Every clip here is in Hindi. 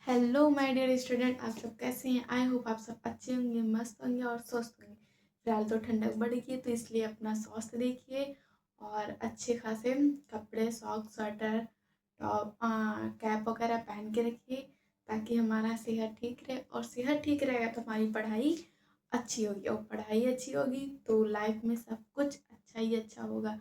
हेलो माय डियर स्टूडेंट, आप सब कैसे हैं। आई होप आप सब अच्छे होंगे, मस्त होंगे और स्वस्थ होंगे। फिलहाल तो ठंडक बढ़ेगी तो इसलिए अपना स्वास्थ्य देखिए और अच्छे खासे कपड़े, सॉक्स, स्वेटर, टॉप, कैप वगैरह पहन के रखिए ताकि हमारा सेहत ठीक रहे। और सेहत ठीक रहेगा तो हमारी पढ़ाई अच्छी होगी और पढ़ाई अच्छी होगी तो लाइफ में सब कुछ अच्छा ही अच्छा होगा।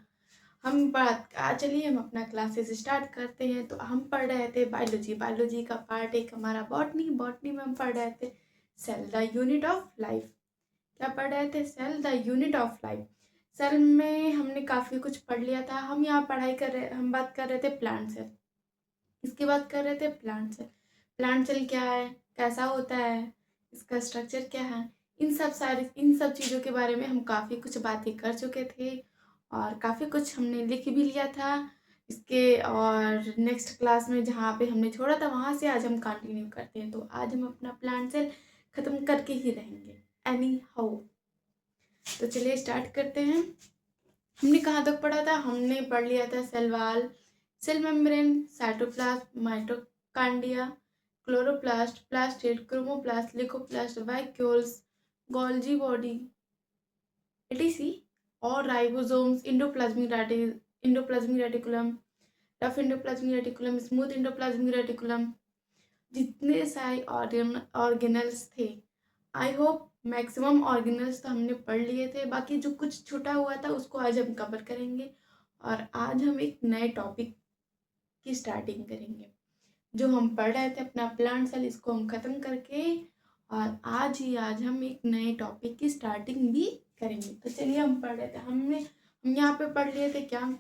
हम बात आज चलिए हम अपना क्लासेस स्टार्ट करते हैं। तो हम पढ़ रहे थे बायोलॉजी का पार्ट एक हमारा बॉटनी में हम पढ़ रहे थे cell the unit of life. क्या पढ़ रहे थे? Cell the unit of life. Cell में हमने काफ़ी कुछ पढ़ लिया था। हम बात कर रहे थे प्लांट सेल। इसकी बात कर रहे थे प्लांट सेल। प्लांट सेल क्या है, कैसा होता है, इसका स्ट्रक्चर क्या है, इन सब चीज़ों के बारे में हम काफ़ी कुछ बातें कर चुके थे और काफ़ी कुछ हमने लिख भी लिया था इसके। और नेक्स्ट क्लास में जहाँ पे हमने छोड़ा था वहाँ से आज हम कंटिन्यू करते हैं। तो आज हम अपना प्लांट सेल ख़त्म करके ही रहेंगे एनी हाउ। तो चलिए स्टार्ट करते हैं। हमने कहाँ तक पढ़ा था? हमने पढ़ लिया था cell wall, cell membrane, cytoplasm, mitochondria, chloroplast, plastid, chromoplast, leucoplast, vacuoles, Golgi body, etc और ribosomes, endoplasmic reticulum, rough endoplasmic reticulum, smooth endoplasmic reticulum, जितने सारे ऑर्गेनल्स थे। आई होप मैक्सिमम ऑर्गेनल्स तो हमने पढ़ लिए थे। बाकी जो कुछ छूटा हुआ था उसको आज हम कवर करेंगे। और आज हम एक नए टॉपिक की स्टार्टिंग करेंगे। जो हम पढ़ रहे थे अपना प्लांट सेल, इसको हम ख़त्म करके और आज हम एक नए टॉपिक की स्टार्टिंग भी करेंगे। तो चलिए हम पढ़ रहे थे। हम यहाँ पे पढ़ लिए थे क्या,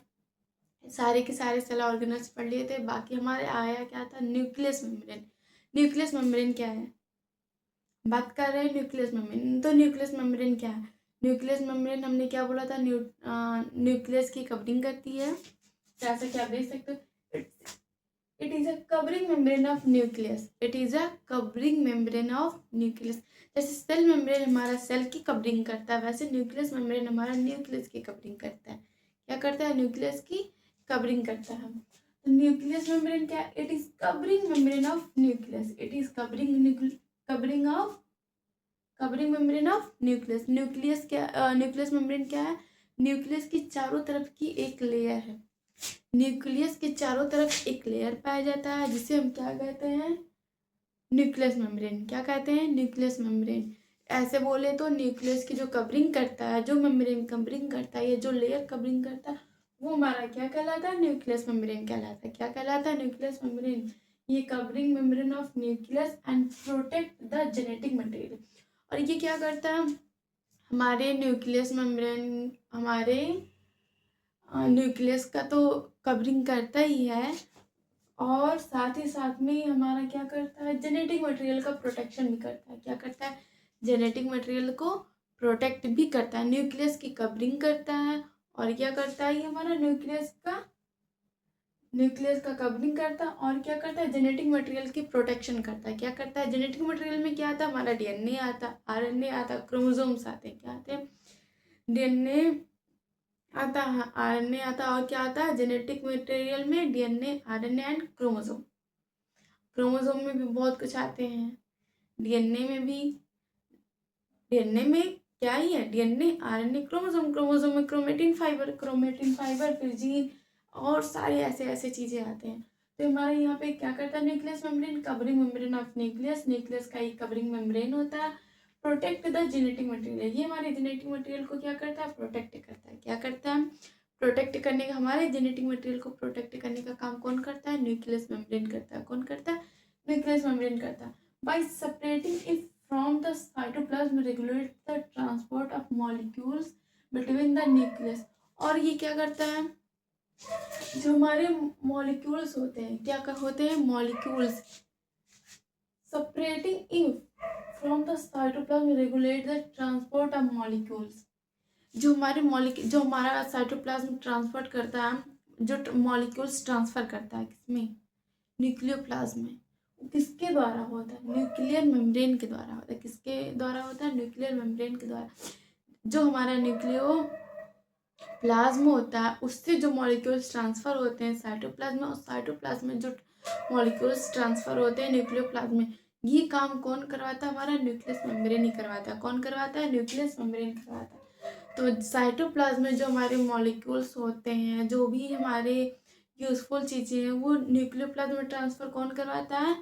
सारे के सारे सेल ऑर्गेनल्स पढ़ लिए थे। बाकी हमारे आया क्या था? Nucleus membrane. न्यूक्लियस मेम्ब्रेन क्या है? बात कर रहे हैं न्यूक्लियस मेम्ब्रेन। तो न्यूक्लियस मेम्ब्रेन क्या है? न्यूक्लियस मेम्ब्रेन हमने क्या बोला था? न्यूक्लियस की कवरिंग करती है। जैसे कि आप देख सकते हो, it is a covering membrane of nucleus. It is a covering membrane of nucleus. जैसे सेल मेम्ब्रेन हमारा सेल की कवरिंग करता है, वैसे न्यूक्लियस मेम्ब्रेन हमारा न्यूक्लियस की कवरिंग करता है। क्या करता है? न्यूक्लियस की कवरिंग करता है। तो न्यूक्लियस मेम्ब्रेन क्या है? It is covering membrane of nucleus. It is covering membrane of nucleus. Nucleus membrane क्या है? न्यूक्लियस की चारों तरफ की एक लेयर है। न्यूक्लियस के चारों तरफ एक लेयर पाया जाता है जिसे हम क्या कहते हैं? Nucleus membrane. क्या कहते हैं? Nucleus membrane. ऐसे बोले तो न्यूक्लियस की जो कवरिंग करता है, जो मेम्ब्रेन कवरिंग करता है या जो लेयर कवरिंग करता है, वो हमारा क्या कहलाता है? न्यूक्लियस मेम्ब्रेन कहलाता है। क्या कहलाता है? Nucleus membrane. ये covering membrane of nucleus and protect the genetic material. और ये क्या करता है? हमारे न्यूक्लियस मेम्ब्रेन हमारे न्यूक्लियस का तो कवरिंग करता ही है और साथ ही साथ में हमारा क्या करता है? जेनेटिक मटेरियल का प्रोटेक्शन भी करता है। क्या करता है? जेनेटिक मटेरियल को प्रोटेक्ट भी करता है। न्यूक्लियस की कवरिंग करता है और क्या करता है? ये हमारा न्यूक्लियस का कवरिंग करता है और क्या करता है? जेनेटिक मटेरियल की प्रोटेक्शन करता है। क्या करता है? जेनेटिक मटेरियल में क्या आता है? हमारा डीएनए आता, आरएनए आता, क्रोमोसोम्स आते हैं। क्या आते हैं? डीएनए आता है, आरएनए आता और क्या आता है? जेनेटिक मटेरियल में DNA, RNA and chromosome. Chromosome में भी बहुत कुछ आते हैं। डीएनए में भी, डीएनए में क्या ही है? डीएनए, आरएनए, क्रोमोसोम में क्रोमेटिन फाइबर फिर जीन और सारे ऐसे ऐसे चीजें आते हैं। तो हमारे यहाँ पे क्या करता है? Nucleus membrane, covering membrane of nucleus. Nucleus का एक कवरिंग मेम्ब्रेन होता है। Protect the genetic material. ये हमारे जेनेटिक मटेरियल को क्या करता है? प्रोटेक्ट करता है। क्या करता है? प्रोटेक्ट करने का, हमारे जेनेटिक मटेरियल को प्रोटेक्ट करने का काम कौन करता है? न्यूक्लियस मेम्ब्रेन करता है। कौन करता है? न्यूक्लियस मेम्ब्रेन करता है। Bye separating it from the cytoplasm regulate the transport of molecules between the nucleus। और ये क्या करता है? जो हमारे मॉलिक्यूल्स होते हैं, क्या होते हैं? Molecules. separating if from the cytoplasm regulate the transport of molecules। जो हमारा साइटोप्लाज्म ट्रांसपोर्ट करता है, जो मॉलिक्यूल्स ट्रांसफर करता है किसमें? न्यूक्लियोप्लाज्म में। वो किसके द्वारा होता है? न्यूक्लियर मेम्ब्रेन के द्वारा होता है। किसके द्वारा होता है? न्यूक्लियर मेम्ब्रेन के द्वारा। जो हमारा न्यूक्लियो प्लाज्म होता है उससे जो मॉलिक्यूल्स ट्रांसफर होते हैं साइटोप्लाज्म में, और साइटोप्लाज्म में जो मॉलिक्यूल्स ट्रांसफ़र होते हैं न्यूक्लियोप्लाज्म में। ये काम कौन करवाता है? हमारा न्यूक्लियस मेम्ब्रेन ही करवाता है। कौन करवाता है? न्यूक्लियस मेम्ब्रेन करवाता है। तो साइटोप्लाज्म में जो हमारे मॉलिक्यूल्स होते हैं, जो भी हमारे यूज़फुल चीज़ें हैं, वो न्यूक्लियोप्लाज्म में ट्रांसफ़र कौन करवाता है?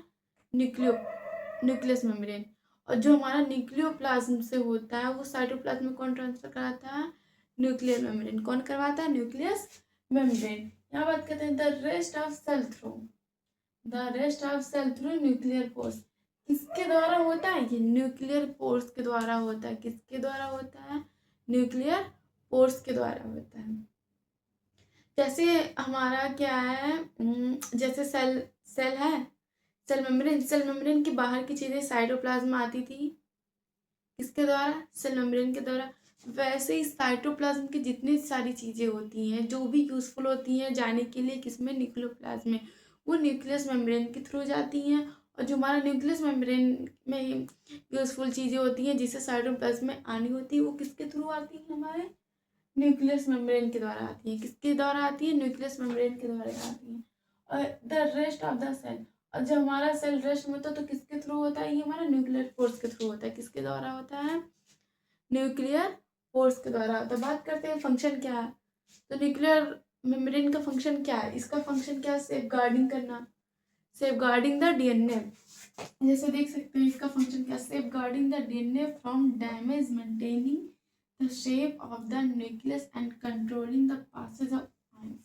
Nucleus membrane. और जो हमारा न्यूक्लियोप्लाज्म से होता है, वो साइटोप्लाज्म में कौन ट्रांसफ़र कराता है? Nuclear membrane. कौन करवाता है? Nucleus membrane. यहाँ बात करते हैं the rest of cell through. The rest of cell through nuclear pores. किसके द्वारा होता है? ये न्यूक्लियर पोर्स के द्वारा होता है। किसके द्वारा होता है? न्यूक्लियर पोर्स के द्वारा होता है। जैसे हमारा क्या है, जैसे सेल सेल है, सेल मेम्ब्रेन के बाहर की चीज़ें साइटोप्लाज्म आती थी। किसके द्वारा? सेल मेम्ब्रेन के द्वारा। वैसे ही साइटोप्लाज्म की जितनी सारी चीज़ें होती हैं, जो भी यूज़फुल होती हैं जाने के लिए, किसमें? न्यूक्लियोप्लाज्म में। वो न्यूक्लियस मेम्ब्रेन के थ्रू जाती हैं। और जो हमारा न्यूक्लियस मेम्ब्रेन में यूज़फुल चीज़ें होती हैं जिसे साइटोप्लाज्म में आनी होती है, वो किसके थ्रू आती हैं? हमारे न्यूक्लियस मेम्ब्रेन के द्वारा आती हैं। किसके द्वारा आती है? न्यूक्लियस मेम्ब्रेन के द्वारा आती हैं। और the rest of the cell, और जब हमारा सेल रेस्ट में होता है तो किसके थ्रू होता है? ये हमारा न्यूक्लियर फोर्स के थ्रू होता है। किसके द्वारा होता है? न्यूक्लियर फोर्स के द्वारा। तो बात करते हैं फंक्शन क्या है। तो न्यूक्लियर मेम्ब्रेन का फंक्शन क्या है? इसका फंक्शन क्या है? सेफ गार्डिंग करना, सेफ गार्डिंग द डीएनए। जैसे देख सकते हैं इसका फंक्शन क्या है? Safeguarding the DNA from damage, maintaining the shape of the nucleus and controlling the passage of ions।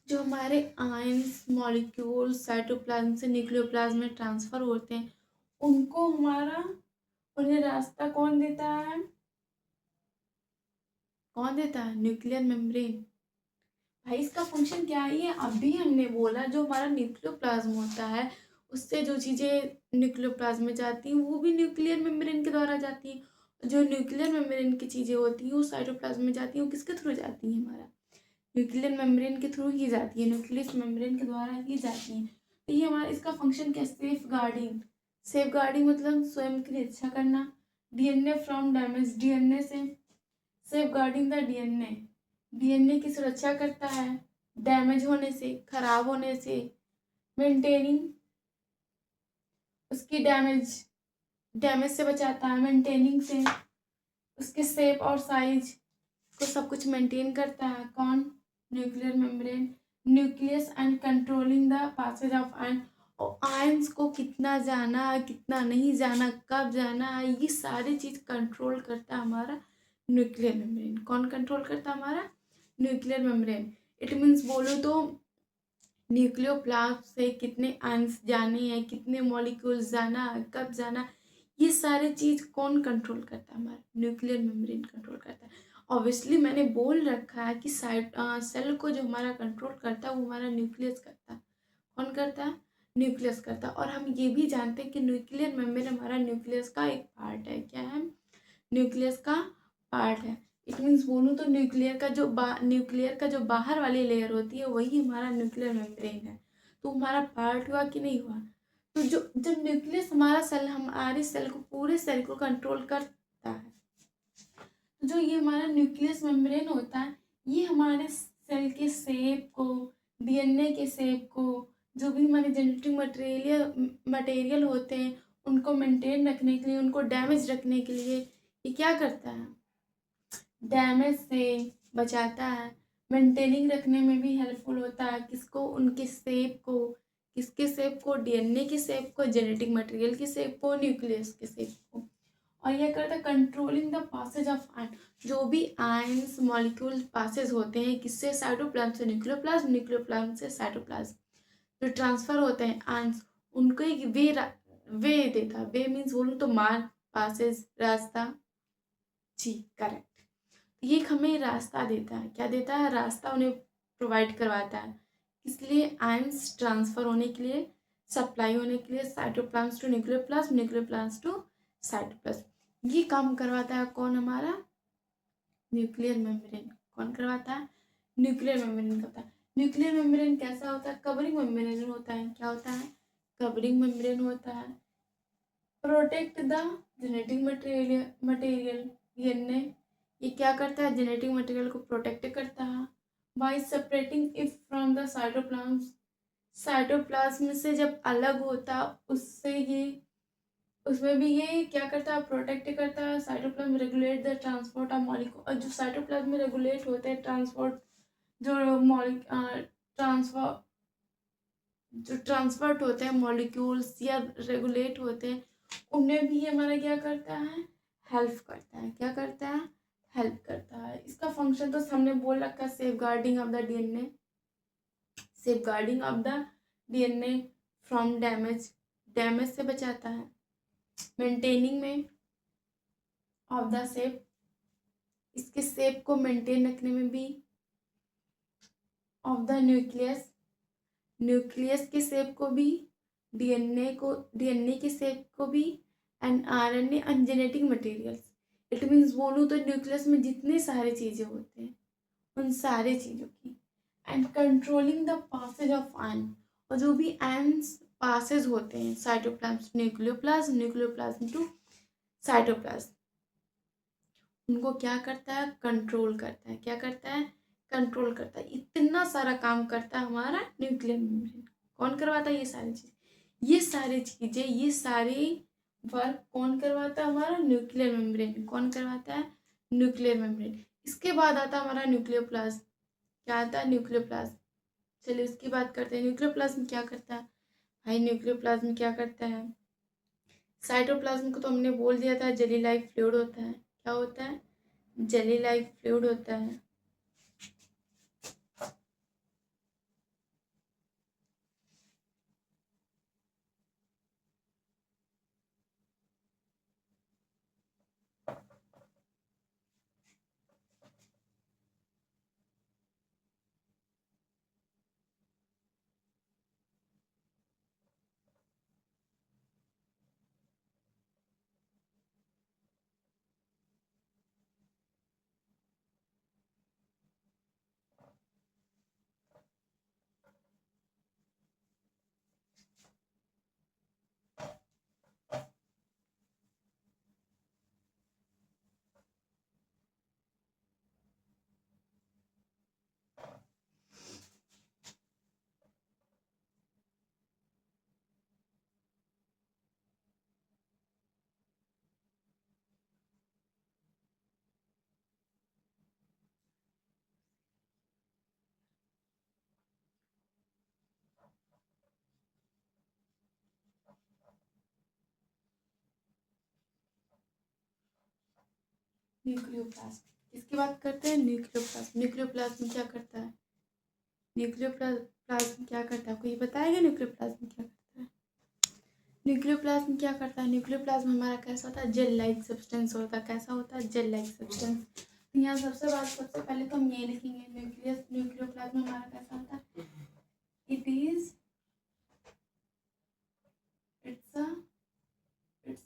जो हमारे आयंस मॉलिक्यूल साइटोप्लाज्म से न्यूक्लियोप्लाज्म में ट्रांसफर होते हैं, उनको हमारा उन्हें रास्ता कौन देता है? कौन देता है? Nuclear membrane. भाई इसका फंक्शन क्या है? ये अभी हमने बोला, जो हमारा न्यूक्लियोप्लाज्म होता है उससे जो चीज़ें न्यूक्लियोप्लाज्म में जाती हैं वो भी न्यूक्लियर मेम्ब्रेन के द्वारा जाती हैं। जो न्यूक्लियर मेम्ब्रेन की चीज़ें होती हैं वो साइटोप्लाज्म में जाती हैं, वो किसके थ्रू जाती हैं? हमारा न्यूक्लियर मेम्ब्रेन के थ्रू ही जाती है, न्यूक्लियस मेम्ब्रेन के द्वारा ही जाती हैं। तो ये हमारा इसका फंक्शन क्या है? Safe guarding. सेफ गार्डिंग मतलब स्वयं की रक्षा करना। डीएनए फ्रॉम डैमेज, डीएनए से safeguarding the DNA, DNA की सुरक्षा करता है डैमेज होने से, खराब होने से। मेंटेनिंग, उसकी डैमेज डैमेज से बचाता है। मेंटेनिंग से उसके शेप और साइज को सब कुछ मेंटेन करता है। कौन? Nuclear membrane. Nucleus and controlling the passage of ion, और आयंस को कितना जाना है, कितना नहीं जाना, कब जाना है, ये सारी चीज़ कंट्रोल करता है हमारा न्यूक्लियर मेम्ब्रेन। कौन कंट्रोल करता है? हमारा न्यूक्लियर मेम्ब्रेन। इट मीन्स बोलो तो न्यूक्लियोप्लाज्म से कितने आयंस जाने हैं, कितने मॉलिक्यूल्स जाना है, कब जाना, ये सारी चीज़ कौन कंट्रोल करता है? हमारा न्यूक्लियर मेम्ब्रेन कंट्रोल करता है। ऑब्वियसली मैंने बोल रखा है कि सेल को जो हमारा कंट्रोल करता है वो हमारा न्यूक्लियस करता है। कौन करता है? न्यूक्लियस करता है। और हम ये भी जानते हैं कि न्यूक्लियर मेम्ब्रेन हमारा न्यूक्लियस का एक पार्ट है। क्या है? न्यूक्लियस का पार्ट है। इट मीन्स बोलूँ तो न्यूक्लियर का जो बाहर वाली लेयर होती है वही हमारा न्यूक्लियर मेम्ब्रेन है। तो हमारा पार्ट हुआ कि नहीं हुआ? तो जो जब न्यूक्लियस हमारा सेल, हमारे सेल को, पूरे सेल को कंट्रोल करता है, जो ये हमारा न्यूक्लियस मेम्ब्रेन होता है, ये हमारे सेल के शेप को, डीएनए के शेप को, जो भी हमारे जेनेटिक मटेरियल होते हैं उनको मेंटेन रखने के लिए, उनको डैमेज रखने के लिए ये क्या करता है? डैमेज से बचाता है। मेंटेनिंग रखने में भी हेल्पफुल होता है। किसको? उनके शेप को। किसके शेप को? डीएनए के शेप को, जेनेटिक मटेरियल के शेप को, न्यूक्लियस के शेप को। और यह करता है controlling the passage of ion, जो भी आयंस मॉलिक्यूल पासेज होते हैं, किससे? साइटोप्लाज्म से न्यूक्लियोप्लाज्म, न्यूक्लियोप्लाज्म से साइटोप्लाज्म, जो ट्रांसफर होते हैं आयंस, उनको एक वे देता है। वे मीन्स बोलूँ तो मार्ग, पासेज, रास्ता। जी करेक्ट। ये हमें रास्ता देता है। क्या देता है? रास्ता उन्हें प्रोवाइड करवाता है। इसलिए आयंस ट्रांसफर होने के लिए, सप्लाई होने के लिए, cytoplasm to nucleoplasm, nucleoplasm to cytoplasm. ये काम करवाता है कौन? हमारा न्यूक्लियर मेम्ब्रेन। कौन करवाता है? न्यूक्लियर मेम्ब्रेन करता है। न्यूक्लियर मेम्ब्रेन कैसा होता है? कवरिंग मेम्ब्रेन होता है। क्या होता है? कवरिंग मेम्ब्रेन होता है। Protect the genetic material DNA, ये क्या करता है? जेनेटिक मटेरियल को प्रोटेक्ट करता है। Bye separating it from the cytoplasm, cytoplasm से जब अलग होता उससे ये उसमें भी ये क्या करता है, प्रोटेक्ट करता है। Cytoplasm regulate the transport of molecule, और जो साइटोप्लाज्म में रेगुलेट होते हैं ट्रांसपोर्ट, जो ट्रांसफर जो ट्रांसफर्ट होते हैं मॉलिक्यूल्स या रेगुलेट होते हैं, उनमें भी ये हमारा क्या करता है, हेल्प करता है। क्या करता है, हेल्प करता है। इसका फंक्शन तो हमने बोल रखा है, safeguarding of the DNA, safeguarding of the DNA from damage, damage से बचाता है। मेंटेनिंग में ऑफ द सेप, इसके सेप को मेंटेन रखने में भी ऑफ द न्यूक्लियस, न्यूक्लियस के सेप को भी, डीएनए के सेप को भी, and RNA and genetic materials. It means बोलूँ तो न्यूक्लियस में जितने सारे चीज़ें होते हैं उन सारे चीज़ों की, and controlling the passage of ion, और जो भी आयन्स पासेज होते हैं cytoplasm nucleoplasm, nucleoplasm to cytoplasm, उनको क्या करता है, कंट्रोल करता है। क्या करता है, कंट्रोल करता है। इतना सारा काम करता है हमारा न्यूक्लियर मेम्ब्रेन। कौन करवाता है ये सारी चीज़, ये सारी चीज़ें, ये सारी वर्क कौन करवाता है, हमारा न्यूक्लियर मेम्ब्रेन। कौन करवाता है, न्यूक्लियर मेम्ब्रेन। इसके बाद आता है हमारा न्यूक्लियोप्लाज्म। क्या आता है, न्यूक्लियोप्लाज्म। चलिए उसकी बात करते हैं। न्यूक्लियोप्लाज्म क्या करता है भाई, न्यूक्लियोप्लाज्म क्या करता है। साइटोप्लाज्म को तो हमने बोल दिया था, जेली लाइक फ्लूइड होता है। क्या होता है, जेली लाइक फ्लूइड होता है। न्यूक्लियोप्लाज्म, इसकी बात करते हैं। न्यूक्लियोप्लाज्म, न्यूक्लियोप्लाज्म क्या करता है, न्यूक्लियोप्लाज्म क्या करता है, आपको ये बताएगा न्यूक्लियोप्लाज्म क्या करता है। न्यूक्लियोप्लाज्म क्या करता है, न्यूक्लियोप्लाज्म हमारा कैसा होता है, जेल लाइक सब्सटेंस होता है। कैसा होता है, जेल लाइक सब्सटेंस। यहाँ सबसे पहले तो हम ये लिखेंगे, न्यूक्लियोप्लाज्म हमारा कैसा होता है, it is it's a it's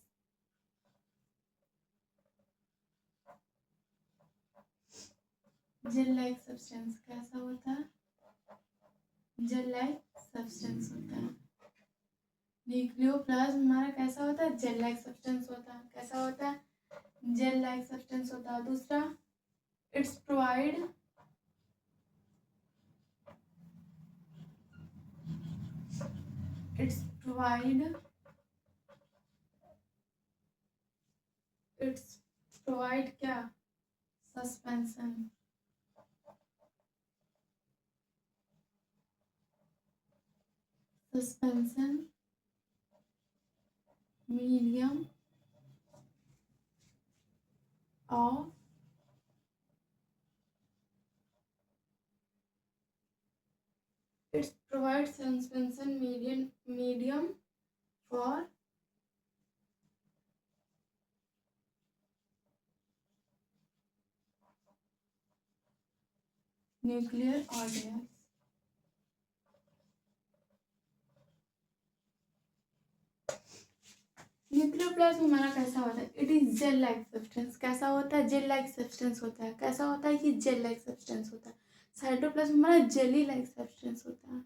jail like substance. कैसा होता है, जेल लाइक सब्सटेंस होता है। न्यूक्लियोप्लाज्म हमारा कैसा होता है, जेल लाइक सब्सटेंस होता है। कैसा होता है, जेल लाइक सब्सटेंस होता है। दूसरा, it's provide it's provide it's provide क्या, suspension, suspension medium of it's provide suspension medium for nuclear organelles. Nucleoplasm हमारा कैसा होता है, it is gel like substance. कैसा होता है, जेल लाइक सब्सटेंस होता है। कैसा होता है, कि जेल लाइक सब्सटेंस होता है। साइटोप्लाज्म हमारा जेली लाइक सब्सटेंस होता है।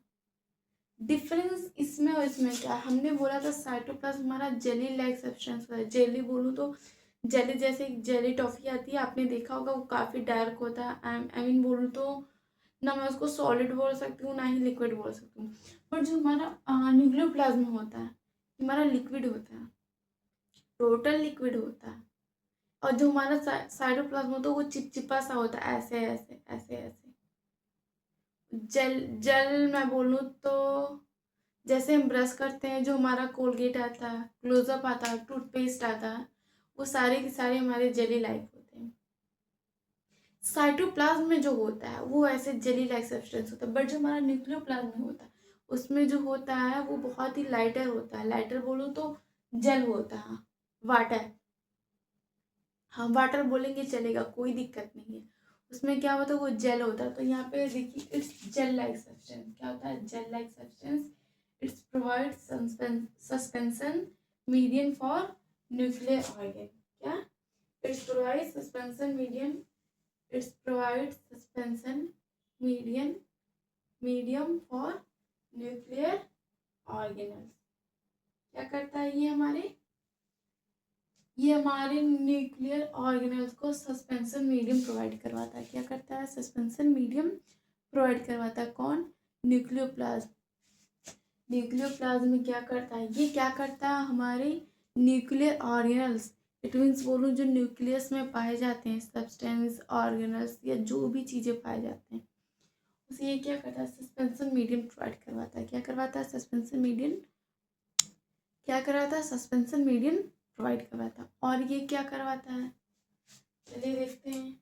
डिफरेंस इसमें और इसमें क्या है, हमने बोला था साइटोप्लाज्म हमारा जेली लाइक सब्सटेंस होता है। जेली बोलूँ तो जेली, जैसे जेली टॉफी आती है, आपने देखा होगा, वो काफ़ी डार्क होता है। आई मीन बोलूँ तो ना मैं उसको सॉलिड बोल सकती हूँ, ना ही लिक्विड बोल सकती हूँ। बट जो हमारा न्यूक्लियोप्लाज्म होता है, हमारा लिक्विड होता है, टोटल लिक्विड होता है। और जो हमारा साइटोप्लाज्म होता है वो चिपचिपा सा होता है, ऐसे ऐसे ऐसे ऐसे। जेल जेल मैं बोलूँ तो जैसे हम ब्रश करते हैं, जो हमारा कोलगेट आता है, क्लोजअप आता है, टूथपेस्ट आता है, वो सारे के सारे हमारे जेली लाइक होते हैं। साइटोप्लाज्म में जो होता है वो ऐसे जेली लाइक सब्सटेंस होता है, बट जो हमारा न्यूक्लियोप्लाज्म में होता है उसमें जो होता है वो बहुत ही लाइटर होता है। लाइटर बोलूँ तो जेल होता है, वाटर। हाँ, वाटर बोलेंगे चलेगा, कोई दिक्कत नहीं है। उसमें क्या होता है, वो जेल होता है। तो यहाँ पे देखिए, इट्स जेल लाइक सब्सटेंस। क्या होता है? Gel like substance. It's provide suspension medium for nuclear organ. क्या? It's provide suspension medium. It's provide suspension medium for nuclear organelles. क्या करता है ये हमारे न्यूक्लियर ऑर्गेनल्स को सस्पेंशन मीडियम प्रोवाइड करवाता है। क्या करता है? सस्पेंशन मीडियम प्रोवाइड करवाता है। कौन? न्यूक्लियोप्लाज्म। न्यूक्लियोप्लाज्म में क्या करता है? ये क्या करता है? हमारे न्यूक्लियर ऑर्गेनल्स, इट मीन्स बोलूँ जो न्यूक्लियस में पाए जाते हैं सब्सटेंस, ऑर्गेनल्स या जो भी चीज़ें पाए जाते हैं, उसे ये क्या करता है? सस्पेंशन मीडियम प्रोवाइड करवाता है। क्या करवाता है? Suspension medium. क्या करवाता है? सस्पेंशन मीडियम प्रोवाइड करवाता है। और ये क्या करवाता है? चलिए देखते हैं।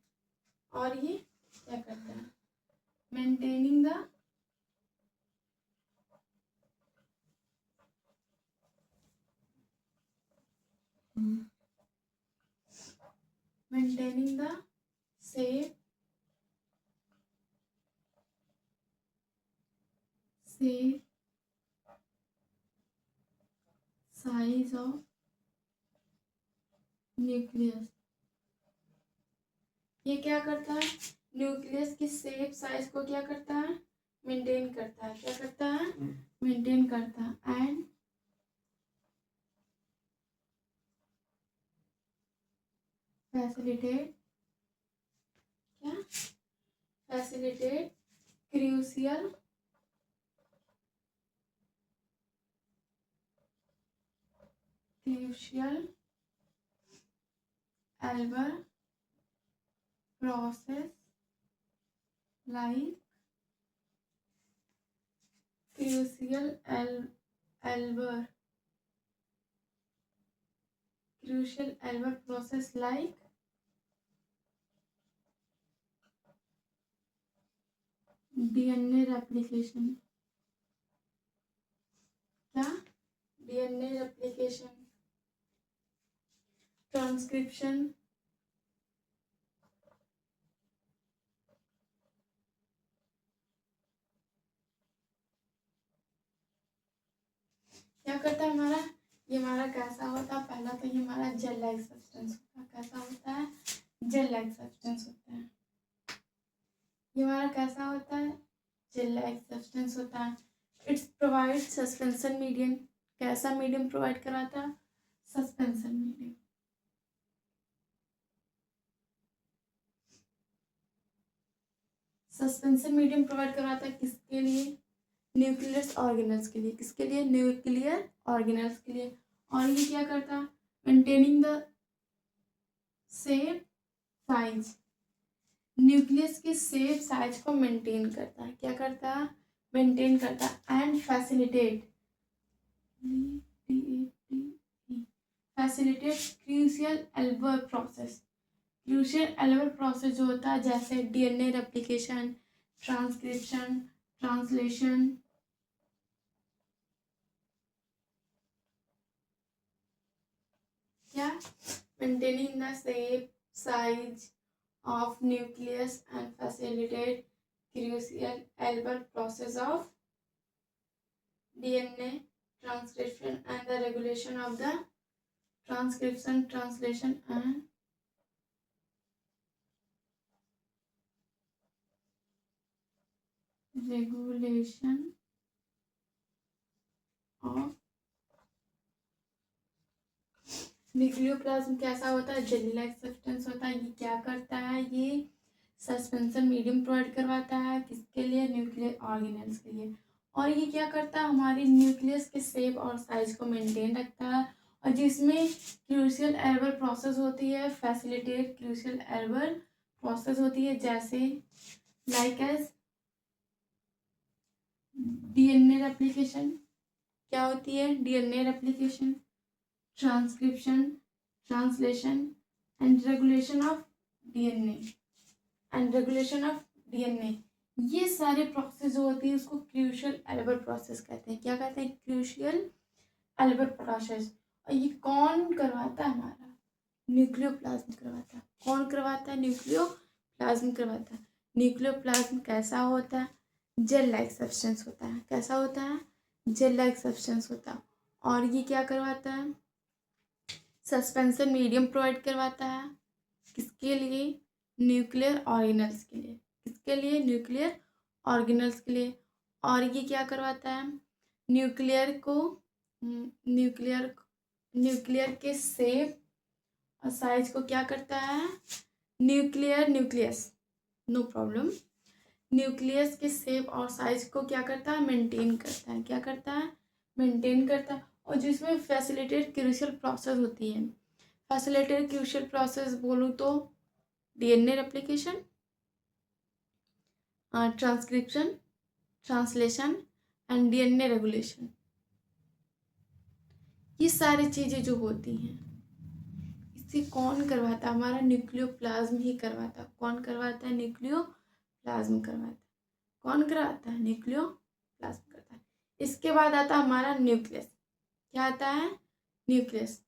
और ये क्या करता है? Maintaining the maintaining the safe size of nucleus. ये क्या करता है? न्यूक्लियस की सेफ साइज को क्या करता है? मेंटेन करता है। क्या करता है? मेंटेन करता है। And facilitate. क्या? फैसिलिटेट क्रूशियल एल्बर process like crucial elber process like DNA replication। क्या? DNA replication, ट्रांसक्रिप्शन, क्या करता है हमारा? ये हमारा कैसा होता है? पहला तो ये हमारा जेल लाइक सब्सटेंस होता है। कैसा होता है? जेल लाइक सब्सटेंस होता है। ये हमारा कैसा होता है? जेल लाइक सब्सटेंस होता है। It's provide suspension medium. कैसा मीडियम प्रोवाइड कराता है? Suspension medium. Suspension medium provide कराता है किसके लिए? न्यूक्लियस ऑर्गेनल्स के लिए। किसके लिए? न्यूक्लियर ऑर्गेनल्स के लिए। और ये क्या करता है? Maintaining the safe size. Nucleus की सेफ साइज को मेंटेन करता है। क्या करता है? मेंटेन करता है। एंड फैसिलिटेट क्रूशियल एल्बर प्रोसेस। क्रूशियल एल्बर प्रोसेस जो होता है, जैसे DNA रेप्लिकेशन, ट्रांसक्रिप्शन, ट्रांसलेशन। क्या? Maintaining the safe size of nucleus and facilitate crucial Elber process of DNA transcription and the regulation of the transcription, translation and regulation of nucleoplasm. कैसा होता है? जेली लाइक सब्सटेंस होता है। ये क्या करता है? ये सस्पेंशन मीडियम प्रोवाइड करवाता है, किसके लिए? न्यूक्लियर ऑर्गेनेल्स के लिए। और ये क्या करता है? हमारी न्यूक्लियस के शेप और साइज को मेंटेन रखता है, और जिसमें क्रूशियल एरर प्रोसेस होती है, फैसिलिटेट क्रूशियल एरर प्रोसेस होती है, जैसे लाइक एज डीएनए रेप्लिकेशन। क्या होती है? DNA replication, transcription, translation and regulation of DNA ये सारे प्रोसेस जो होती है उसको क्रूशियल एल्बर प्रोसेस कहते हैं। क्या कहते हैं? क्रूशियल एल्बर प्रोसेस। और ये कौन करवाता है? हमारा न्यूक्लियोप्लाज्म करवाता है। कौन करवाता है? न्यूक्लियोप्लाज्म करवाता है। न्यूक्लियोप्लाज्म कैसा होता है? जेल लाइक सब्सटेंस होता है। कैसा होता है? जेल लाइक सब्सटेंस होता है। और ये क्या करवाता है? सस्पेंशन मीडियम प्रोवाइड करवाता है, किसके लिए? न्यूक्लियर ऑर्गेनल्स के लिए। किसके लिए? न्यूक्लियर ऑर्गेनल्स के लिए। और ये क्या करवाता है? न्यूक्लियर को न्यूक्लियर न्यूक्लियर के शेप और साइज को क्या करता है? Nucleus, no problem. न्यूक्लियस के शेप और साइज को क्या करता है? मेंटेन करता है। क्या करता है? मेंटेन करता है। और जिसमें फैसिलिटेट क्रूशियल प्रोसेस होती है। फैसिलिटेट क्रूशियल प्रोसेस बोलूँ तो DNA replication, transcription, translation and DNA regulation. ये सारी चीज़ें जो होती हैं इसे कौन करवाता है? हमारा न्यूक्लियोप्लाज्म ही करवाता है। कौन करवाता है? न्यूक्लियोप्लाज्म करवाता है। कौन कराता है? न्यूक्लियोप्लाज्म करता है। इसके बाद आता है हमारा न्यूक्लियस। क्या आता है? न्यूक्लियस।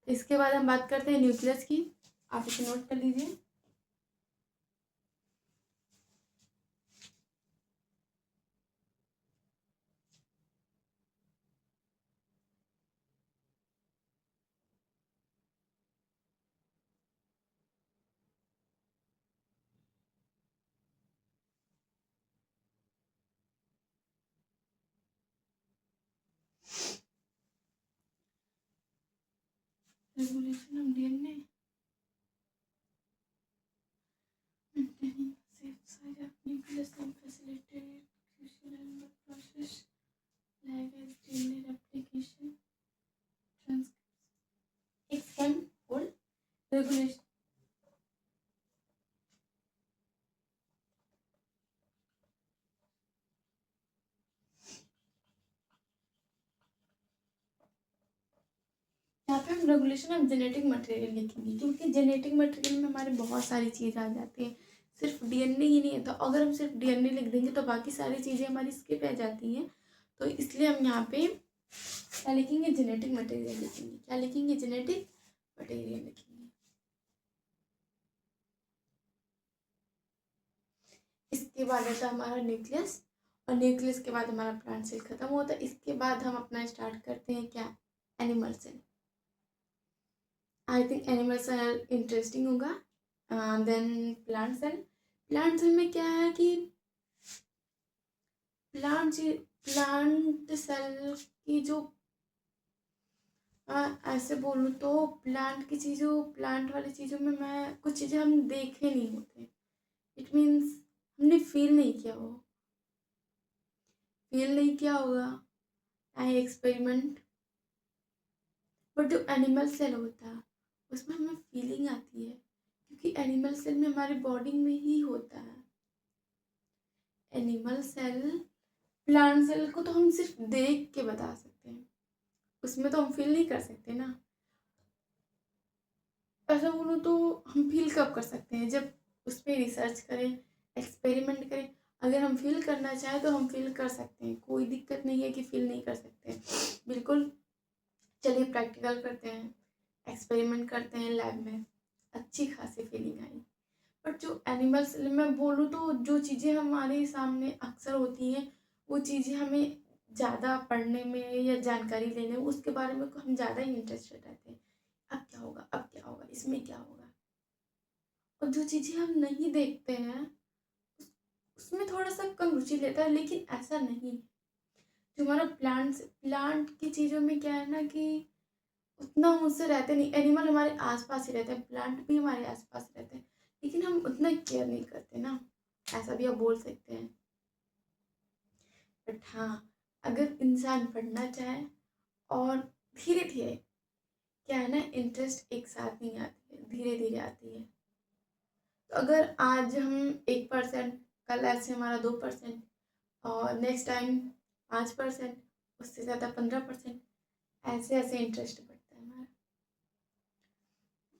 इसके बाद हम बात करते हैं न्यूक्लियस की। आप इसे नोट कर लीजिए। Regulation of DNA, maintaining safe side of nucleus and facilitate crucial process like as DNA replication, transcription. It can hold regulation. यहाँ पे हम रेगुलेशन ऑफ जेनेटिक मटेरियल लिखेंगे, क्योंकि जेनेटिक मटेरियल में हमारे बहुत सारी चीज़ आ जाती हैं। सिर्फ डीएनए ही नहीं है, तो अगर हम सिर्फ डीएनए लिख देंगे तो बाकी सारी चीज़ें हमारी स्किप रह जाती हैं। तो इसलिए हम यहाँ पे क्या लिखेंगे? जेनेटिक मटेरियल लिखेंगे। क्या लिखेंगे? जेनेटिक मटेरियल लिखेंगे। इसके बाद आता है हमारा न्यूक्लियस, और न्यूक्लियस के बाद हमारा प्लांट सेल खत्म होता है। इसके बाद हम अपना स्टार्ट करते हैं क्या? Animal cell. I think animal cell interesting होगा। Then plant cell. Plant cell में क्या है कि प्लांट सेल की जो ऐसे बोलूँ तो प्लांट की चीज़ों, प्लांट वाली चीज़ों में मैं कुछ चीज़ें हम देखे नहीं होते। इट मीन्स हमने फील नहीं किया होगा आई एक्सपेरिमेंट। बट जो एनिमल सेल होता है उसमें हमें फीलिंग आती है, क्योंकि एनिमल सेल में हमारी बॉडी में ही होता है। एनिमल सेल, प्लांट सेल को तो हम सिर्फ देख के बता सकते हैं, उसमें तो हम फील नहीं कर सकते ना। ऐसा बोलूँ तो हम फील कब कर सकते हैं? जब उस पर रिसर्च करें, एक्सपेरिमेंट करें। अगर हम फील करना चाहें तो हम फील कर सकते हैं, कोई दिक्कत नहीं है कि फील नहीं कर सकते। बिल्कुल। चलिए प्रैक्टिकल करते हैं, एक्सपेरिमेंट करते हैं लैब में, अच्छी खासी फीलिंग आई। बट जो एनिमल्स में बोलूँ तो जो चीज़ें हमारे सामने अक्सर होती हैं वो चीज़ें हमें ज़्यादा पढ़ने में या जानकारी लेने में उसके बारे में हम ज़्यादा ही इंटरेस्टेड रहते हैं। अब क्या होगा, अब क्या होगा, इसमें क्या होगा। और जो चीज़ें हम नहीं देखते हैं उसमें थोड़ा सा कम रुचि लेता है। लेकिन ऐसा नहीं, जो हमारा प्लांट की चीज़ों में क्या है ना कि उतना मुझसे रहते नहीं। एनिमल हमारे आसपास ही रहते हैं, प्लांट भी हमारे आसपास रहते हैं, लेकिन हम उतना केयर नहीं करते ना, ऐसा भी आप बोल सकते हैं। बट हाँ, अगर इंसान पढ़ना चाहे और धीरे धीरे, क्या है ना, इंटरेस्ट एक साथ नहीं आती है, धीरे धीरे आती है। तो अगर आज हम 1%, कल ऐसे हमारा 2%, और नेक्स्ट टाइम 5%, उससे ज़्यादा 15%, ऐसे ऐसे इंटरेस्ट बढ़ता है हमारा।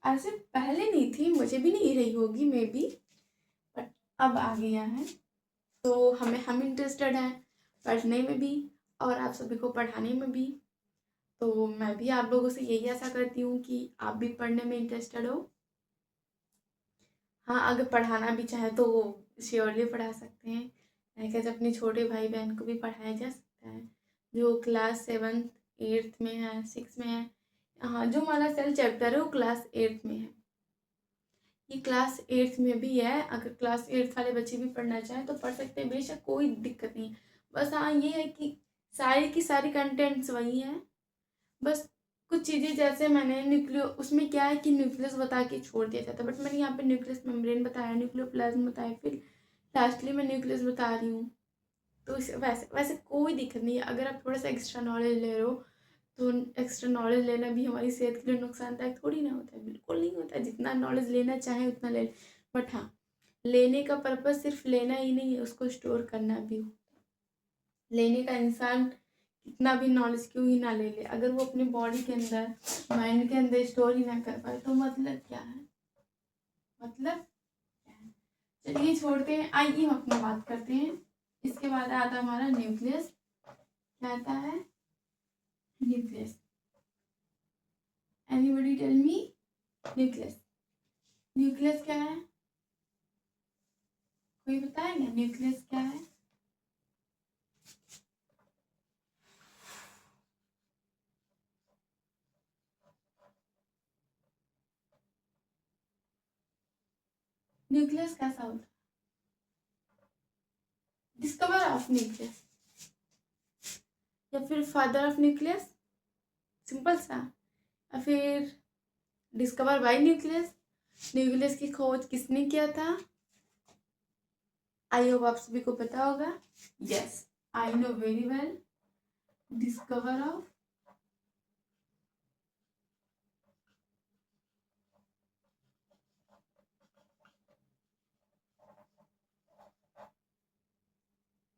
ऐसे पहले नहीं थी, मुझे भी नहीं रही होगी मे बी, बट अब आ गया है। तो हम इंटरेस्टेड हैं पढ़ने में भी, और आप सभी को पढ़ाने में भी। तो मैं भी आप लोगों से यही आशा करती हूँ कि आप भी पढ़ने में इंटरेस्टेड हो। हाँ, अगर पढ़ाना भी चाहें तो श्योरली पढ़ा सकते हैं। कैसे अपने छोटे भाई बहन को भी पढ़ाया जा सकता है, जो क्लास 7th 8th में है, 6 में है। हाँ, जो हमारा सेल चैप्टर है वो क्लास 8th में है। ये क्लास 8th में भी है, अगर क्लास 8th वाले बच्चे भी पढ़ना चाहें तो पढ़ सकते हैं, बेशक कोई दिक्कत नहीं है। बस हाँ, ये है कि सारी की सारी कंटेंट्स वही हैं, बस कुछ चीज़ें जैसे मैंने न्यूक्लियो, उसमें क्या है कि न्यूक्लियस बता के छोड़ दिया जाता है, बट मैंने यहाँ पे न्यूक्लियस मेम्ब्रेन बताया, न्यूक्लियोप्लाज्म बताया, फिर लास्टली मैं न्यूक्लियस बता रही हूँ। तो वैसे वैसे कोई दिक्कत नहीं है, अगर आप थोड़ा सा एक्स्ट्रा नॉलेज ले रहे हो तो एक्स्ट्रा नॉलेज लेना भी हमारी सेहत के लिए नुकसानदायक थोड़ी ना होता है, बिल्कुल नहीं होता है। जितना नॉलेज लेना चाहे उतना ले, बट हाँ, लेने का पर्पज़ सिर्फ लेना ही नहीं है, उसको स्टोर करना भी हो। लेने का इंसान कितना भी नॉलेज क्यों ही ना ले ले, अगर वो अपनी बॉडी के अंदर, माइंड के अंदर स्टोर ही ना कर पाए तो मतलब क्या है, मतलब क्या है। चलिए छोड़ते हैं, आइए हम अपनी बात करते हैं। इसके बाद आता हमारा न्यूक्लियस। क्या आता है? Nucleus. Anybody tell me? Nucleus. Nucleus क्या है? कोई बताएगा न्यूक्लियस क्या है? न्यूक्लियस कैसा होता है? डिस्कवर ऑफ न्यूक्लियस या फिर फादर ऑफ न्यूक्लियस, सिंपल सा। या फिर डिस्कवर बाय न्यूक्लियस, न्यूक्लियस की खोज किसने किया था? आई होप आप सभी को पता होगा। Yes, I know very well. Discover of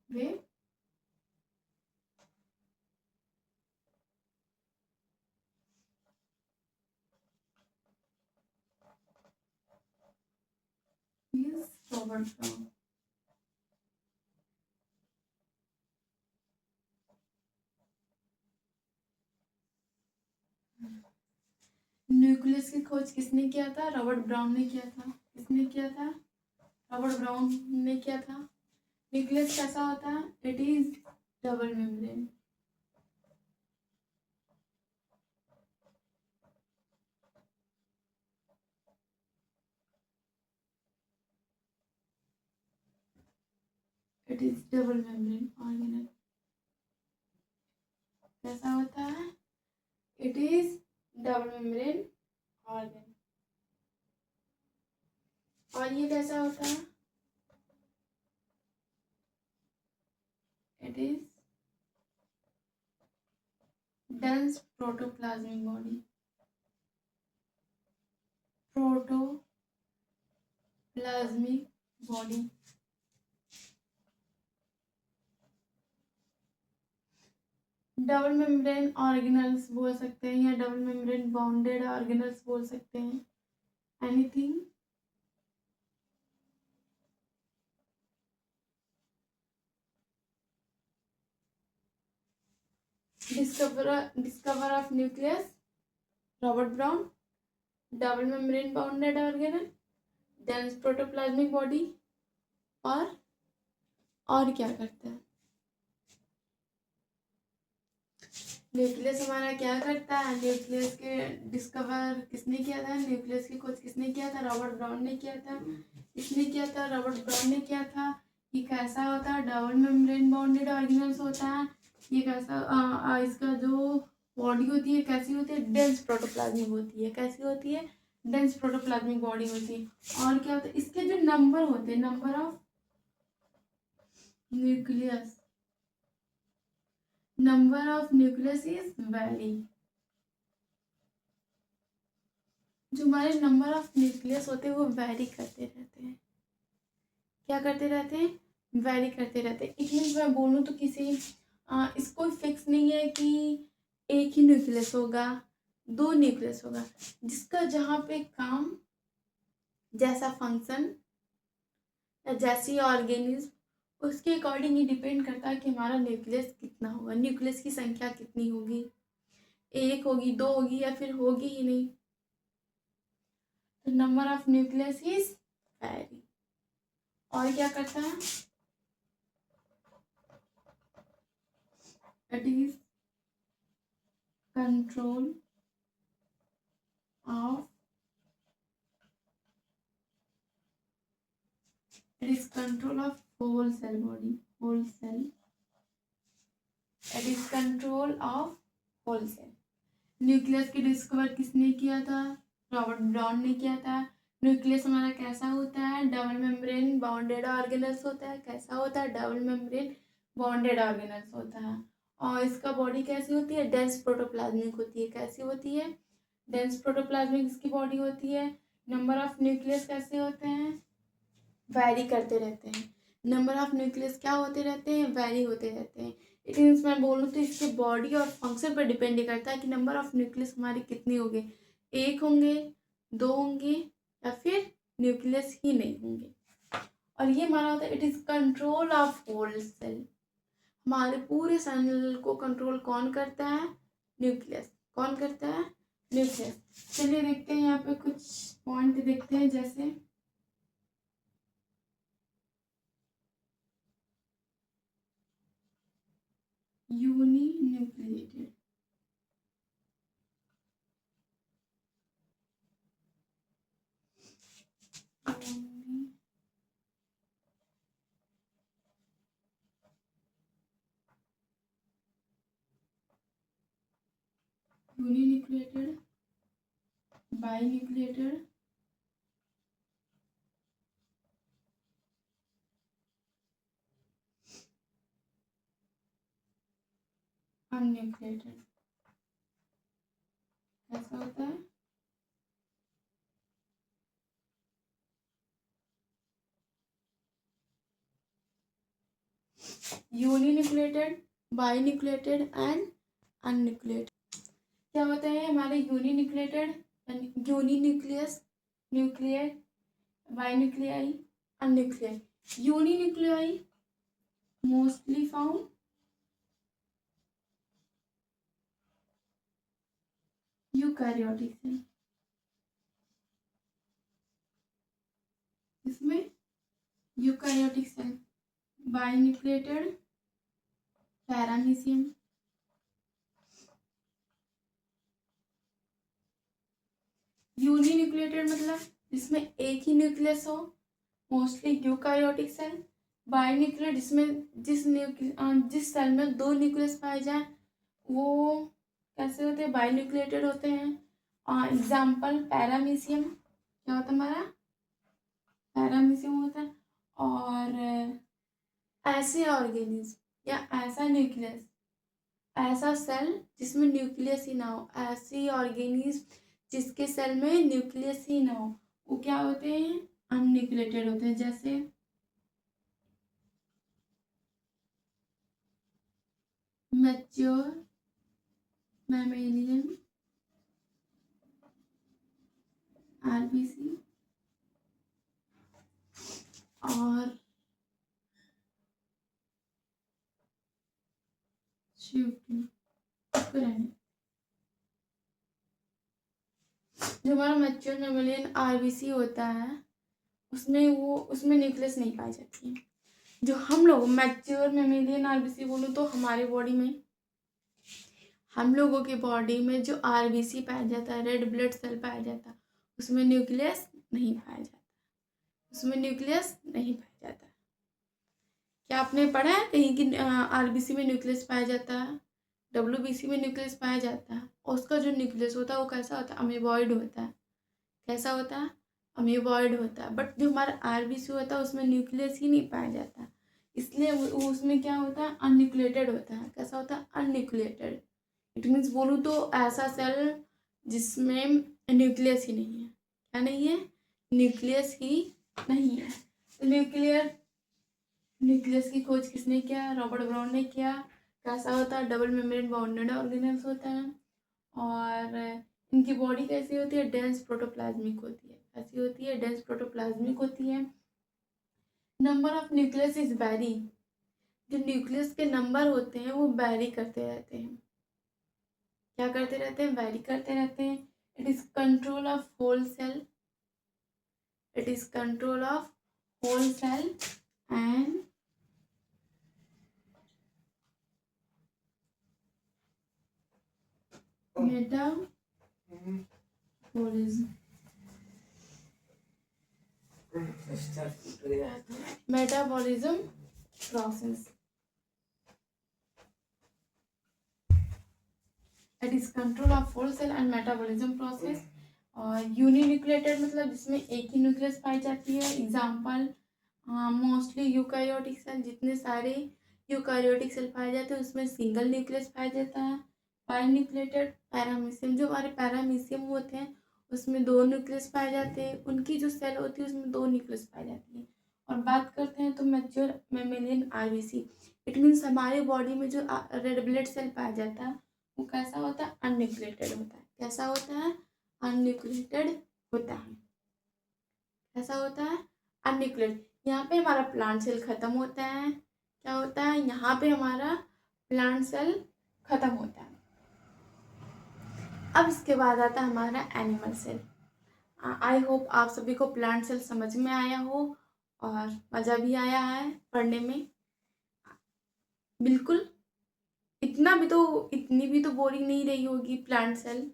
way is Robert Brown। Nucleus की खोज किसने किया था? रॉबर्ट ब्राउन ने किया था। किसने किया था? रॉबर्ट ब्राउन ने किया था। न्यूक्लियस कैसा होता है? It is double membrane. It is double membrane organelle. कैसा होता है? It is double membrane organelle. और ये कैसा होता है? It is dense protoplasmic body. Protoplasmic body. Double membrane organelles बोल सकते हैं या डबल मेम्ब्रेन बाउंडेड ऑर्गेनल्स बोल सकते हैं। Anything. Discover of nucleus, Robert brown. Double membrane bounded organelle, dense protoplasmic body. और क्या करता है? न्यूक्लियस हमारा क्या करता है? न्यूक्लियस के डिस्कवर किसने किया था? न्यूक्लियस की खोज किसने किया था? रॉबर्ट ब्राउन ने किया था। किसने किया था? रॉबर्ट ब्राउन ने किया था। ये कैसा होता है? डबल मेम्ब्रेन बाउंडेड ऑर्गेनल्स होता है। ये कैसा इसका जो बॉडी होती है कैसी होती है? डेंस प्रोटोप्लाज्मिक होती है। कैसी होती है? डेंस प्रोटोप्लाज्मिक बॉडी होती है। और क्या होता है, इसके जो नंबर होते हैं, number of nucleus, number of nucleus is very, जो हमारे नंबर ऑफ न्यूक्लियस होते हैं वो वेरी करते रहते हैं। क्या करते रहते हैं? वेरी करते रहते हैं। इट मीन्स मैं बोलूँ तो किसी इसको फिक्स नहीं है कि एक ही न्यूक्लियस होगा, दो न्यूक्लियस होगा, जिसका जहाँ पे काम, जैसा फंक्शन या जैसी ऑर्गेनिज्म, उसके अकॉर्डिंग ही डिपेंड करता है कि हमारा न्यूक्लियस कितना होगा, न्यूक्लियस की संख्या कितनी होगी, एक होगी, दो होगी, या फिर होगी ही नहीं। तो number of nucleus is very. और क्या करता है? It is control of, it is control of whole cell body, whole cell, it is control of whole cell। Nucleus की डिस्कवर किसने किया था? रॉबर्ट ब्राउन ने किया था। न्यूक्लियस हमारा कैसा होता है? डबल मेम्ब्रेन बाउंडेड ऑर्गेनल्स होता है। कैसा होता है? डबल मेम्ब्रेन बाउंडेड ऑर्गेनल्स होता है। और इसका बॉडी कैसी होती है? डेंस प्रोटोप्लाज्मिक होती है। कैसी होती है? डेंस प्रोटोप्लाज्मिक इसकी बॉडी होती है। नंबर ऑफ न्यूक्लियस कैसे होते हैं? वैरी करते रहते हैं। नंबर ऑफ न्यूक्लियस क्या होते रहते हैं? वैरी होते रहते हैं। इट मीन्स मैं बोलूँ तो इसके बॉडी और फंक्शन पर डिपेंड करता है कि नंबर ऑफ न्यूक्लियस हमारे कितने होंगे, एक होंगे, दो होंगे, या फिर न्यूक्लियस ही नहीं होंगे। और ये माना होता है it is control of whole cell. हमारे पूरे सेल को कंट्रोल कौन करता है? न्यूक्लियस। कौन करता है? न्यूक्लियस। चलिए देखते हैं यहाँ पे कुछ पॉइंट देखते हैं, जैसे यूनिन्यूक्लिएटेड, यूनिन्यूक्लिएटेड, बाइन्यूक्लिएटेड, अनन्यूक्लिएटेड। ऐसा होता है। Uninucleated, binucleated and anucleated. क्या होते हैं हमारे? Uninucleated, uninucleus, nuclear, binuclei, anuclear. Uninuclei mostly found eukaryotic cell, इसमें eukaryotic cell. Binucleated paramecium, uninucleated मतलब जिसमें एक ही न्यूक्लियस हो, मोस्टली यूकैरियोटिक सेल। बाइन्यूक्लिएटेड जिसमें जिस सेल में दो न्यूक्लियस पाए जाए, वो कैसे होते हैं? बाइन्यूक्लिएटेड होते हैं। एग्जाम्पल पैरामीशियम, क्या होता है हमारा? पैरामीशियम होता है। और ऐसे ऑर्गेनिज्म या ऐसा न्यूक्लियस, ऐसा सेल जिसमें न्यूक्लियस ही ना हो, ऐसी ऑर्गेनिज्म जिसके सेल में न्यूक्लियस ही ना हो, वो क्या होते हैं? अनन्यूक्लिएटेड होते हैं। जैसे मैच्योर मैमेलियन आरबीसी और जो हमारा मैच्योर मैमेलियन आरबीसी होता है, उसमें न्यूक्लियस नहीं पाई जाती है। जो हम लोग मैच्योर मैमेलियन आरबीसी बोलूँ तो हमारे बॉडी में, हम लोगों की बॉडी में जो आरबीसी पाया जाता है, रेड ब्लड सेल पाया जाता है, उसमें न्यूक्लियस नहीं पाया जाता, उसमें न्यूक्लियस नहीं पाया जाता। क्या आपने पढ़ा है कहीं कि आरबीसी में न्यूक्लियस पाया जाता है, डब्ल्यूबीसी में न्यूक्लियस पाया जाता है, और उसका जो न्यूक्लियस होता है वो कैसा होता है? अमीबॉइड होता है। कैसा होता है, अमीबॉइड होता है। बट जो हमारा आरबीसी होता है उसमें न्यूक्लियस ही नहीं पाया जाता, इसलिए वो उसमें क्या होता है, अनन्यूक्लिएटेड होता है। कैसा होता है, अनन्यूक्लिएटेड। इट मीन्स बोलूँ तो ऐसा सेल जिसमें न्यूक्लियस ही नहीं है। क्या नहीं है, न्यूक्लियस ही नहीं है। न्यूक्लियस की खोज किसने किया, रॉबर्ट ब्राउन ने किया। कैसा होता है, डबल मेम्ब्रेन बाउंडेड ऑर्गेनेल्स होता है। और इनकी बॉडी कैसी होती है, डेंस प्रोटोप्लाज्मिक होती है। कैसी होती है, डेंस प्रोटोप्लाज्मिक होती है। Number of nucleus is very, जो न्यूक्लियस के नंबर होते हैं वो वेरी करते रहते हैं। क्या करते रहते हैं, वेरी करते रहते हैं। It is control of whole cell, it is control of whole cell and metabolism. Metabolism process, it is control of whole cell and metabolism process. और यूनिन्यूक्लिएटेड मतलब जिसमें एक ही न्यूक्लियस पाई जाती है। एग्जाम्पल मोस्टली यूकैरियोटिक सेल, जितने सारे यूकैरियोटिक सेल पाए जाते हैं उसमें सिंगल न्यूक्लियस पाया जाता है। बाइन्यूक्लिएटेड पैरामीशियम, जो हमारे पैरामीशियम होते हैं उसमें 2 न्यूक्लियस पाए जाते हैं। उनकी जो सेल होती है उसमें 2 न्यूक्लियस पाई जाती है। और बात करते हैं तो mature mammalian RBC, it means हमारे बॉडी में जो रेड ब्लड सेल पाया जाता है वो कैसा होता है, अनन्यूक्लिएटेड होता है। कैसा होता है, अनन्यूक्लिएटेड होता है। कैसा होता है, अनन्यूक्लिएटेड। यहाँ पे हमारा प्लांट सेल खत्म होता है। क्या होता है, यहाँ पे हमारा प्लांट सेल खत्म होता है। अब इसके बाद आता है हमारा एनिमल सेल। आई होप आप सभी को प्लांट सेल समझ में आया हो और मज़ा भी आया है पढ़ने में। बिल्कुल इतनी भी तो बोरिंग नहीं रही होगी। प्लांट सेल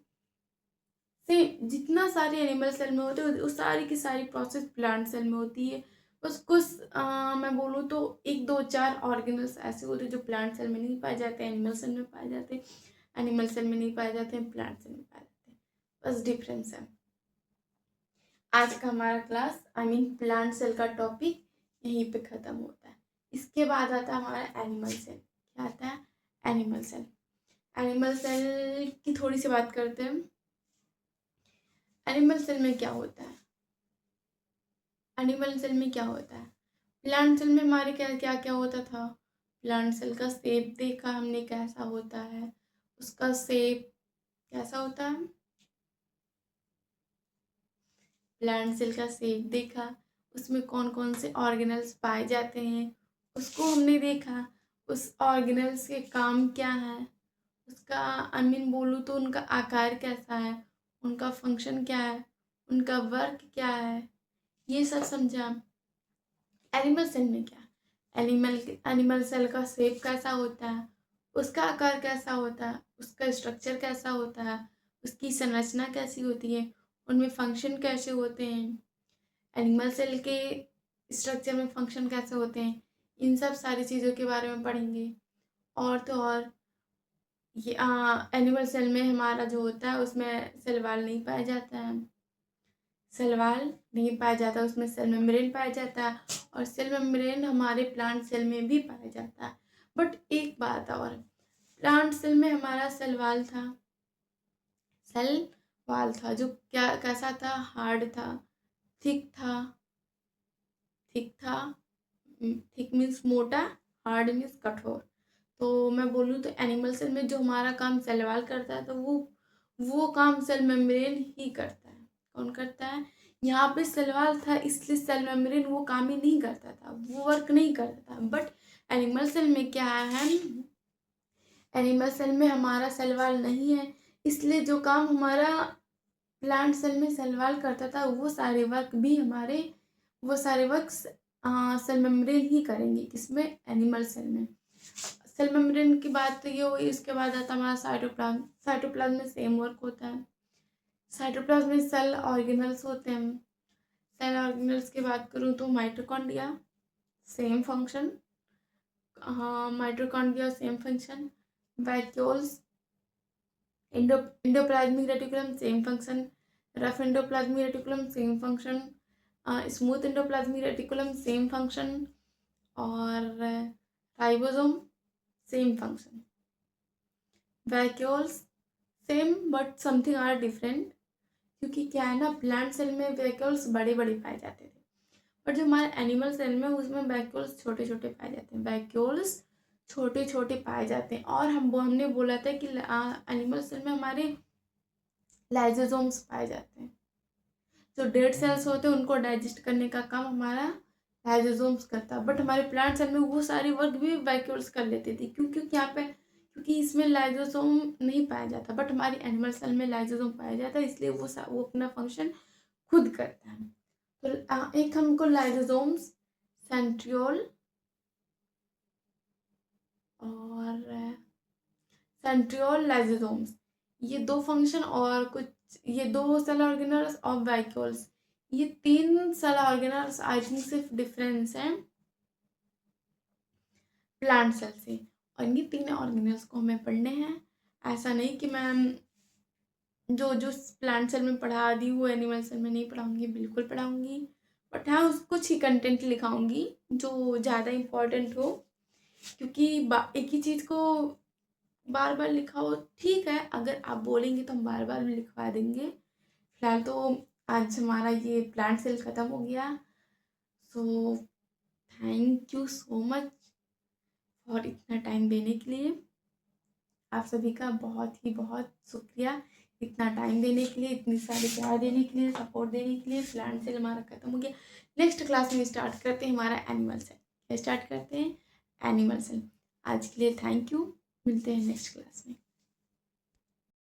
से जितना सारे एनिमल सेल में होते हैं वो सारी की सारी प्रोसेस प्लांट सेल में होती है। बस कुछ मैं बोलूँ तो 1 2 4 ऑर्गेनल्स ऐसे होते हैं जो प्लांट सेल में नहीं पाए जाते, एनिमल सेल में पाए जाते हैं। एनिमल सेल में नहीं पाए जाते हैं, प्लांट सेल में पाए जाते हैं, बस डिफरेंस है। आज का हमारा क्लास प्लांट सेल का टॉपिक यहीं पे ख़त्म होता है। इसके बाद आता है हमारा एनिमल सेल। क्या आता है, एनिमल सेल। एनिमल सेल की थोड़ी सी बात करते हैं। एनिमल सेल में क्या होता है, एनिमल सेल में क्या होता है, प्लांट सेल में हमारे क्या क्या क्या होता था। प्लांट सेल का शेप देखा हमने कैसा होता है, उसका शेप कैसा होता है। प्लांट सेल का शेप देखा, उसमें कौन कौन से ऑर्गेनल्स पाए जाते हैं उसको हमने देखा। उस ऑर्गेनल्स के काम क्या है, उसका बोलूँ तो उनका आकार कैसा है, उनका फंक्शन क्या है, उनका वर्क क्या है, ये सब समझा। एनिमल सेल में क्या, एनिमल सेल का शेप कैसा होता है, उसका आकार कैसा होता है, उसका स्ट्रक्चर कैसा होता है, उसकी संरचना कैसी होती है, उनमें फंक्शन कैसे होते हैं, एनिमल सेल के स्ट्रक्चर में फंक्शन कैसे होते हैं, इन सब सारी चीज़ों के बारे में पढ़ेंगे। और तो और ये एनिमल सेल में हमारा जो होता है उसमें सेल वॉल नहीं पाया जाता है, सेल वॉल नहीं पाया जाता, उसमें सेल मेम्ब्रेन पाया जाता है। और सेल मेम्ब्रेन हमारे प्लांट सेल में भी पाया जाता है। बट एक बात और, प्लांट सेल में हमारा सेल वॉल था, सेल वॉल था जो क्या कैसा था, हार्ड था, थिक था। थिक था, थिक मीन्स मोटा, हार्ड मीन्स कठोर। तो मैं बोलूँ तो एनिमल सेल में जो हमारा काम सेल वॉल करता है तो वो काम सेल मेम्ब्रेन ही करता है। कौन करता है, यहाँ पे सेल वॉल था इसलिए सेल मेम्ब्रेन वो काम ही नहीं करता था, वो वर्क नहीं करता था। बट एनिमल सेल में क्या है, एनिमल सेल में हमारा सेल वॉल नहीं है, इसलिए जो काम हमारा प्लांट सेल में सेल वॉल करता था वो सारे वर्क सेल मेम्ब्रेन ही करेंगे। किसमें, एनिमल सेल में। सेल मेम्ब्रेन की बात तो ये हुई। उसके बाद आता हमारा साइटोप्लाज्म। साइटोप्लाज्म में सेम वर्क होता है। साइटोप्लाज्म में सेल ऑर्गेनल्स होते हैं। सेल ऑर्गेनल्स की बात करूँ तो mitochondria same function, mitochondria same function, vacuoles, endoplasmic reticulum same function, rough endoplasmic reticulum same function, smooth endoplasmic reticulum same function, और ribosome same function. Vacuoles same but something are different, क्योंकि क्या है ना, प्लांट सेल में वैक्यूल्स बड़े बड़े पाए जाते थे, पर जो हमारे एनिमल सेल में उसमें वैक्यूल्स छोटे छोटे पाए जाते हैं। वैक्यूल्स छोटे छोटे पाए जाते हैं। और हमने बोला था कि एनिमल सेल में हमारे लाइजोसोम्स पाए जाते हैं। जो डेड सेल्स होते हैं उनको डाइजेस्ट करने का काम हमारा लाइजोसोम्स करता है, बट हमारे प्लांट सेल में वो सारी वर्क भी वैक्यूल्स कर लेती थी। क्यों? क्योंकि यहाँ पे, क्योंकि इसमें लाइजोसोम नहीं पाया जाता, बट हमारी एनिमल सेल में लाइजोसोम पाया जाता है, इसलिए वो अपना फंक्शन खुद करता है। तो एक हमको लाइजोसोम्स, सेंट्रियोल और सेंट्रियोल लाइजोसोम्स, ये दो फंक्शन, और कुछ ये दो सेल ऑर्गेनल्स और वैक्यूल्स, ये 3 सेल ऑर्गेनल्स आई थिंक सिर्फ डिफरेंस है प्लांट सेल से। और ये 3 ऑर्गेनल्स को हमें पढ़ने हैं। ऐसा नहीं कि मैं जो जो प्लांट सेल में पढ़ा दी वो एनिमल सेल में नहीं पढ़ाऊंगी, बिल्कुल पढ़ाऊंगी, बट हाँ कुछ ही कंटेंट लिखाऊंगी जो ज़्यादा इम्पोर्टेंट हो। क्योंकि एक ही चीज़ को बार बार लिखाओ, ठीक है, अगर आप बोलेंगे तो हम बार बार भी लिखवा देंगे। फिलहाल तो आज हमारा ये प्लांट सेल ख़त्म हो गया। So thank you so much for इतना टाइम देने के लिए। आप सभी का बहुत ही बहुत शुक्रिया, इतना टाइम देने के लिए, इतनी सारी प्यार देने के लिए, सपोर्ट देने के लिए। प्लांट सेल हमारा ख़त्म हो गया। नेक्स्ट क्लास में स्टार्ट करते हैं हमारा एनिमल सेल। स्टार्ट करते हैं एनिमल सेल। आज के लिए थैंक यू, मिलते हैं नेक्स्ट क्लास में।